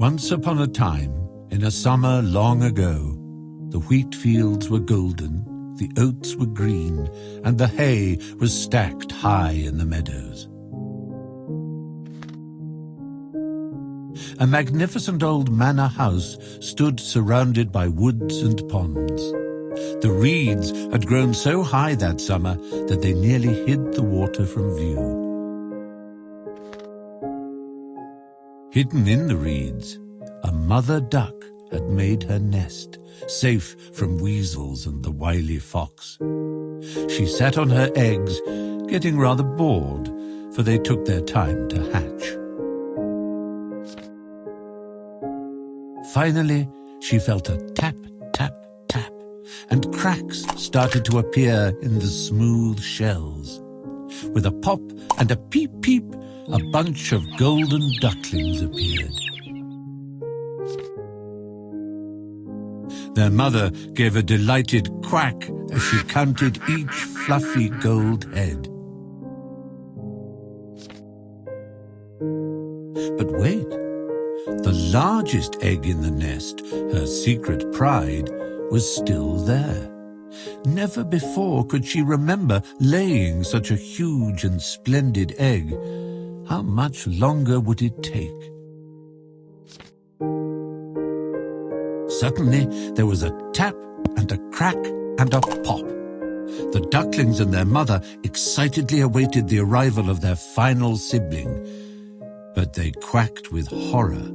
Once upon a time, in a summer long ago, the wheat fields were golden, the oats were green, and the hay was stacked high in the meadows. A magnificent old manor house stood surrounded by woods and ponds. The reeds had grown so high that summer that they nearly hid the water from view. Hidden in the reeds, a mother duck had made her nest, safe from weasels and the wily fox. She sat on her eggs, getting rather bored, for they took their time to hatch. Finally, she felt a tap, tap, tap, and cracks started to appear in the smooth shells. With a pop and a peep, peep, a bunch of golden ducklings appeared. Their mother gave a delighted quack as she counted each fluffy gold head. But wait, the largest egg in the nest, her secret pride, was still there. Never before could she remember laying such a huge and splendid egg. How much longer would it take? Suddenly, there was a tap and a crack and a pop. The ducklings and their mother excitedly awaited the arrival of their final sibling, but they quacked with horror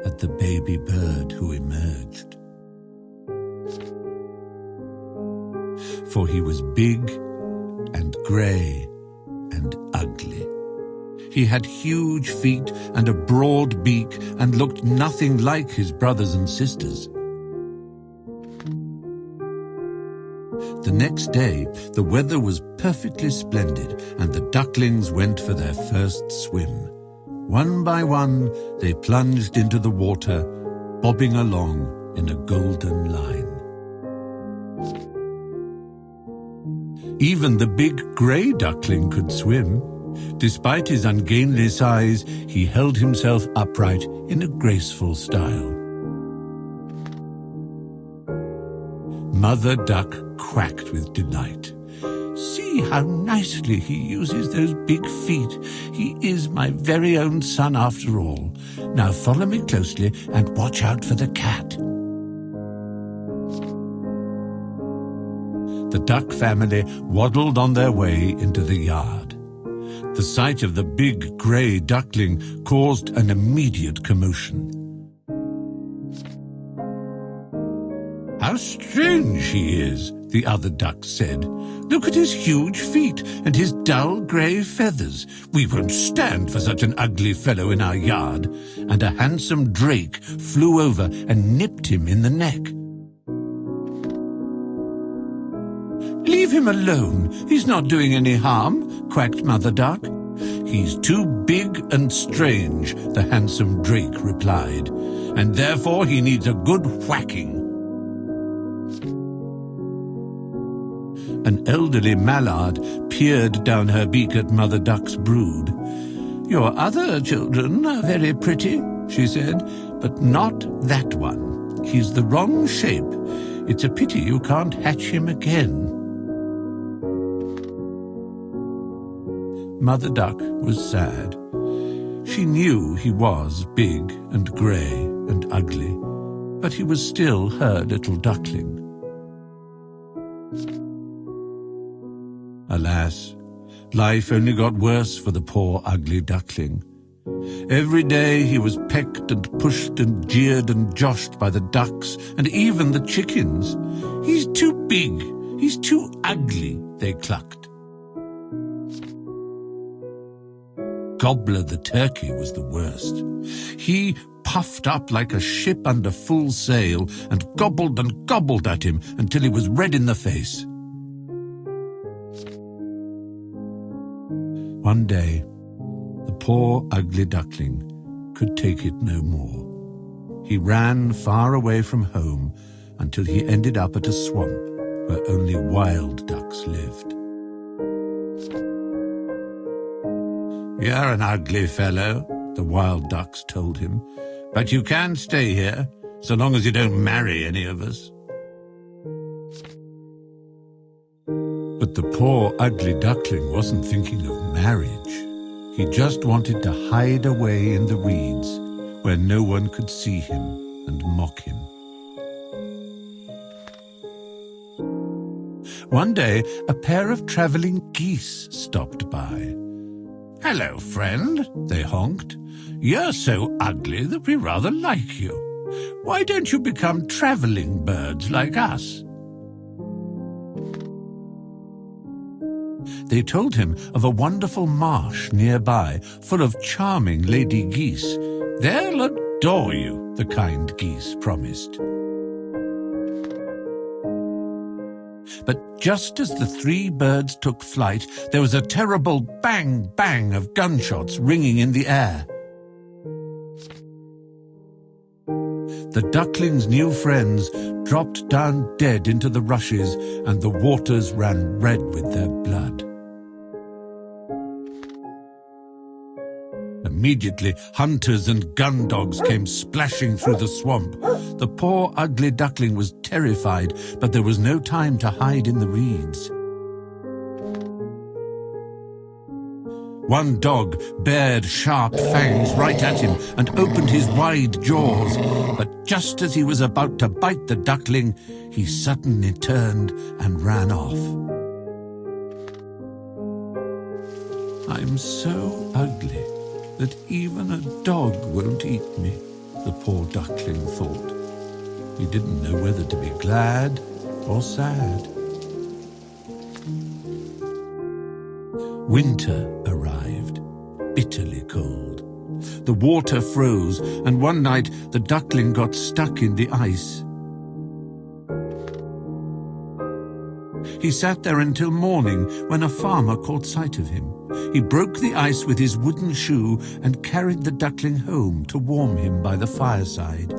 at the baby bird who emerged. For he was big and grey and ugly. He had huge feet and a broad beak and looked nothing like his brothers and sisters. The next day, the weather was perfectly splendid, and the ducklings went for their first swim. One by one, they plunged into the water, bobbing along in a golden line. Even the big grey duckling could swim. Despite his ungainly size, he held himself upright in a graceful style. Mother Duck quacked with delight. "See how nicely he uses those big feet. He is my very own son after all. Now follow me closely and watch out for the cat." The duck family waddled on their way into the yard. The sight of the big grey duckling caused an immediate commotion. "How strange he is," the other ducks said. "Look at his huge feet and his dull grey feathers. We won't stand for such an ugly fellow in our yard." And a handsome drake flew over and nipped him in the neck. "Leave him alone. He's not doing any harm," quacked Mother Duck. "He's too big and strange," the handsome drake replied, "and therefore he needs a good whacking." An elderly mallard peered down her beak at Mother Duck's brood. "Your other children are very pretty," she said, "but not that one. He's the wrong shape. It's a pity you can't hatch him again." Mother Duck was sad. She knew he was big and grey and ugly, but he was still her little duckling. Alas, life only got worse for the poor ugly duckling. Every day he was pecked and pushed and jeered and joshed by the ducks and even the chickens. "He's too big, he's too ugly," they clucked. Gobbler the turkey was the worst. He puffed up like a ship under full sail and gobbled at him until he was red in the face. One day, the poor ugly duckling could take it no more. He ran far away from home until he ended up at a swamp where only wild ducks lived. "You're an ugly fellow," the wild ducks told him, But you can stay here, so long as you don't marry any of us. But the poor, ugly duckling wasn't thinking of marriage. He just wanted to hide away in the reeds, where no one could see him and mock him. One day, a pair of travelling geese stopped by. "Hello, friend," they honked. "You're so ugly that we rather like you. Why don't you become travelling birds like us?" They told him of a wonderful marsh nearby, full of charming lady geese. "They'll adore you," the kind geese promised. But just as the three birds took flight, there was a terrible bang, bang of gunshots ringing in the air. The duckling's new friends dropped down dead into the rushes, and the waters ran red with their blood. Immediately, hunters and gun dogs came splashing through the swamp. The poor, ugly duckling was terrified, but there was no time to hide in the reeds. One dog bared sharp fangs right at him and opened his wide jaws, but just as he was about to bite the duckling, he suddenly turned and ran off. "I'm so ugly that even a dog won't eat me," the poor duckling thought. He didn't know whether to be glad or sad. Winter arrived, bitterly cold. The water froze, and one night the duckling got stuck in the ice. He sat there until morning, when a farmer caught sight of him. He broke the ice with his wooden shoe and carried the duckling home to warm him by the fireside.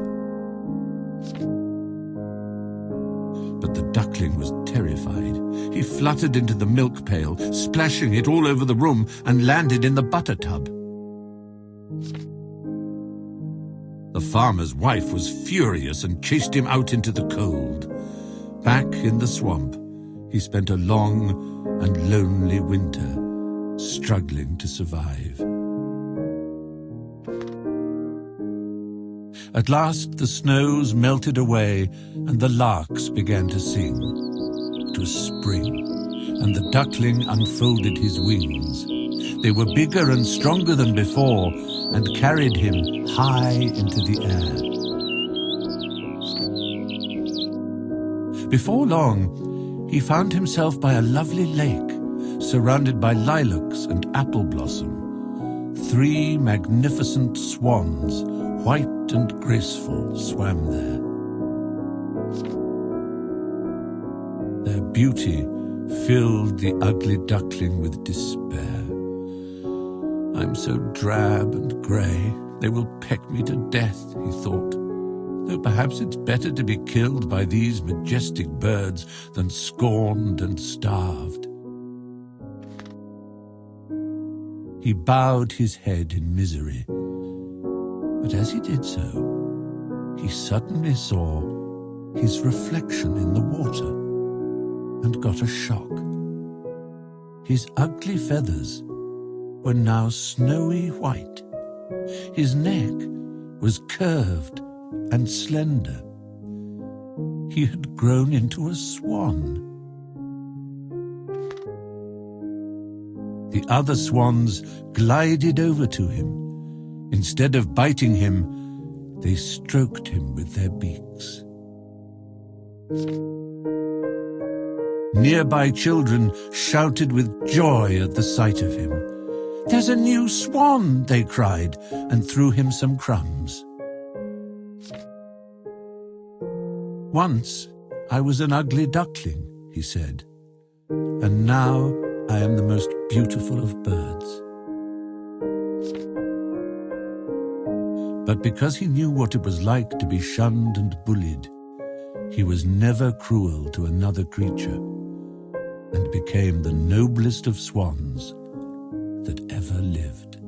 But the duckling was terrified. He fluttered into the milk pail, splashing it all over the room, and landed in the butter tub. The farmer's wife was furious and chased him out into the cold. Back in the swamp, he spent a long and lonely winter, struggling to survive. At last the snows melted away and the larks began to sing. It was spring, and the duckling unfolded his wings. They were bigger and stronger than before and carried him high into the air. Before long, he found himself by a lovely lake, surrounded by lilacs and apple blossom. 3 magnificent swans, white and graceful, swam there. Their beauty filled the ugly duckling with despair. "I'm so drab and grey, they will peck me to death," he thought. "Though perhaps it's better to be killed by these majestic birds than scorned and starved." He bowed his head in misery. But as he did so, he suddenly saw his reflection in the water and got a shock. His ugly feathers were now snowy white. His neck was curved and slender. He had grown into a swan. The other swans glided over to him. Instead of biting him, they stroked him with their beaks. Nearby children shouted with joy at the sight of him. "There's a new swan," they cried, and threw him some crumbs. "Once I was an ugly duckling," he said, "and now I am the most beautiful of birds." But because he knew what it was like to be shunned and bullied, he was never cruel to another creature, and became the noblest of swans that ever lived.